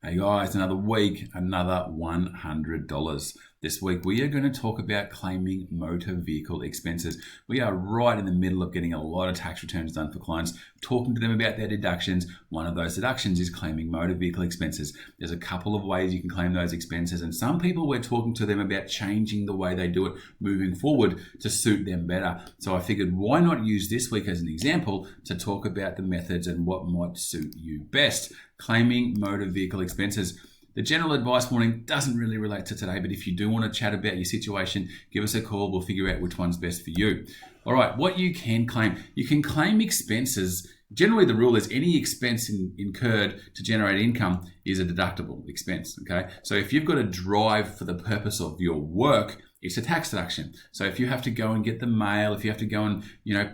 Hey guys, another week, another $100. This week we are going to talk about claiming motor vehicle expenses. We are right in the middle of getting a lot of tax returns done for clients, talking to them about their deductions. One of those deductions is claiming motor vehicle expenses. There's a couple of ways you can claim those expenses, and some people we're talking to them about changing the way they do it moving forward to suit them better. So I figured why not use this week as an example to talk about the methods and what might suit you best. Claiming motor vehicle expenses. The general advice warning doesn't really relate to today, but if you do want to chat about your situation, give us a call. We'll figure out which one's best for you. All right, what you can claim. You can claim expenses. Generally, the rule is any expense incurred to generate income is a deductible expense, okay? So if you've got to drive for the purpose of your work, it's a tax deduction. So if you have to go and get the mail, if you have to go and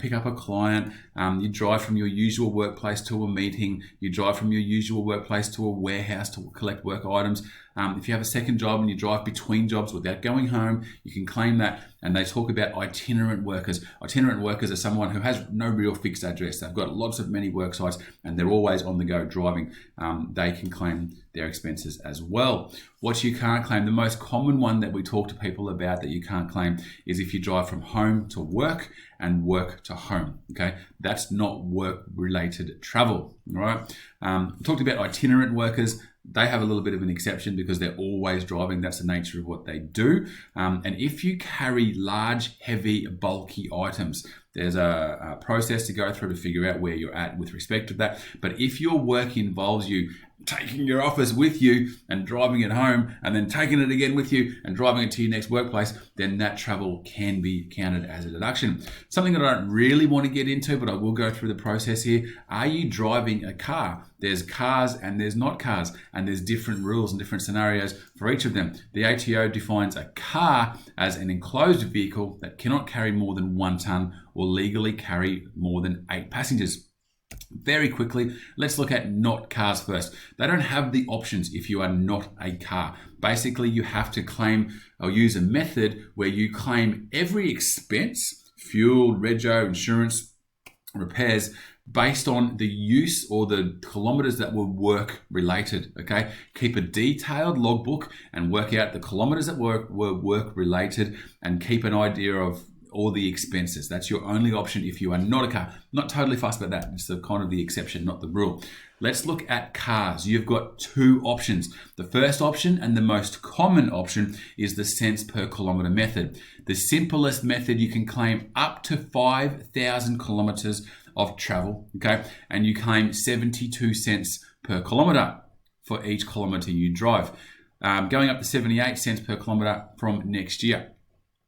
pick up a client, you drive from your usual workplace to a meeting, you drive from your usual workplace to a warehouse to collect work items. If you have a second job and you drive between jobs without going home, you can claim that. And they talk about itinerant workers. Itinerant workers are someone who has no real fixed address. They've got lots of many work sites and they're always on the go driving. They can claim their expenses as well. What you can't claim, the most common one that we talk to people about that you can't claim is if you drive from home to work and work to home, okay? That's not work-related travel, all right? We talked about itinerant workers. They have a little bit of an exception because they're always driving. That's the nature of what they do. And if you carry large, heavy, bulky items, there's a process to go through to figure out where you're at with respect to that. But if your work involves you taking your office with you and driving it home and then taking it again with you and driving it to your next workplace, then that travel can be counted as a deduction. Something that I don't really want to get into, but I will go through the process here. Are you driving a car? There's cars and there's not cars, and there's different rules and different scenarios for each of them. The ATO defines a car as an enclosed vehicle that cannot carry more than 1 ton or legally carry more than 8 passengers. Very quickly, let's look at not cars first. They don't have the options if you are not a car. Basically, you have to claim or use a method where you claim every expense, fuel, rego, insurance, repairs, based on the use or the kilometers that were work related, okay? Keep a detailed logbook and work out the kilometers that were work related and keep an idea of all the expenses. That's your only option if you are not a car. Not totally fussed about that. It's the kind of the exception, not the rule. Let's look at cars. You've got 2 options. The first option and the most common option is the cents per kilometer method. The simplest method, you can claim up to 5,000 kilometers of travel, okay? And you claim 72 cents per kilometer for each kilometer you drive. Going up to 78 cents per kilometer from next year.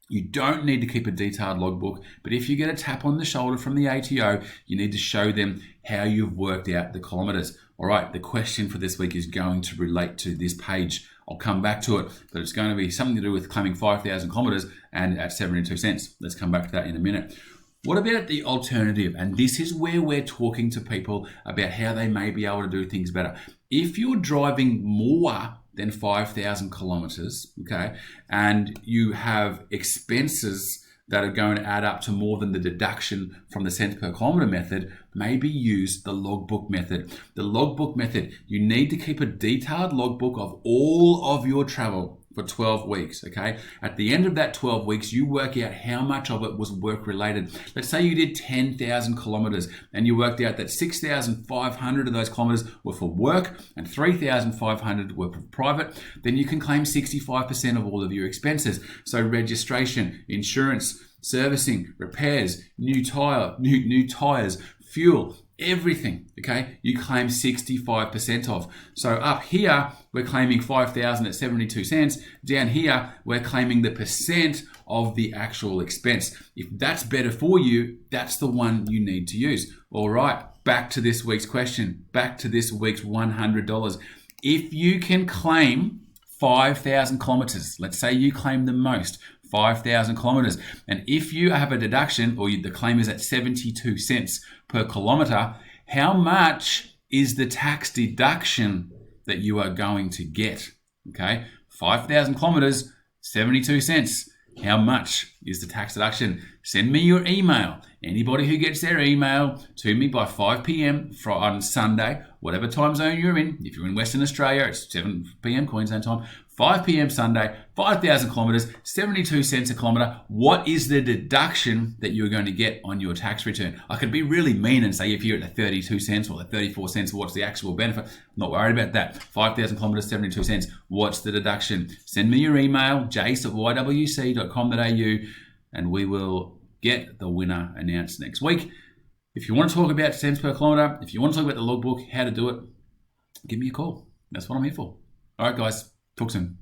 You don't need to keep a detailed logbook, but if you get a tap on the shoulder from the ATO, you need to show them how you've worked out the kilometers. All right, the question for this week is going to relate to this page. I'll come back to it, but it's going to be something to do with claiming 5,000 kilometers and at 72 cents. Let's come back to that in a minute. What about the alternative? And this is where we're talking to people about how they may be able to do things better. If you're driving more than 5,000 kilometers, okay, and you have expenses that are going to add up to more than the deduction from the cents per kilometer method, maybe use the logbook method. The logbook method, you need to keep a detailed logbook of all of your travel for 12 weeks, okay? At the end of that 12 weeks, you work out how much of it was work-related. Let's say you did 10,000 kilometers and you worked out that 6,500 of those kilometers were for work and 3,500 were for private. Then you can claim 65% of all of your expenses. So registration, insurance, servicing, repairs, new tires, fuel, everything, okay, you claim 65% of. So up here, we're claiming 5,000 at 72 cents. Down here, we're claiming the percent of the actual expense. If that's better for you, that's the one you need to use. All right, back to this week's question, back to this week's $100. If you can claim 5,000 kilometers, let's say you claim the most, 5,000 kilometers. And if you have a deduction or the claim is at 72 cents per kilometer, how much is the tax deduction that you are going to get? Okay, 5,000 kilometers, 72 cents. How much is the tax deduction? send me your email. Anybody who gets their email to me by 5 p.m. on Sunday, whatever time zone you're in, if you're in Western Australia, it's 7 p.m. Queensland time, 5 p.m. Sunday, 5,000 kilometres, 72 cents a kilometre. What is the deduction that you're going to get on your tax return? I could be really mean and say if you're at the 32 cents or the 34 cents, what's the actual benefit? I'm not worried about that. 5,000 kilometres, 72 cents. What's the deduction? Send me your email, jace@ywc.com.au, and we will get the winner announced next week. If you want to talk about cents per kilometre, if you want to talk about the logbook, how to do it, give me a call. That's what I'm here for. All right, guys. Talk soon.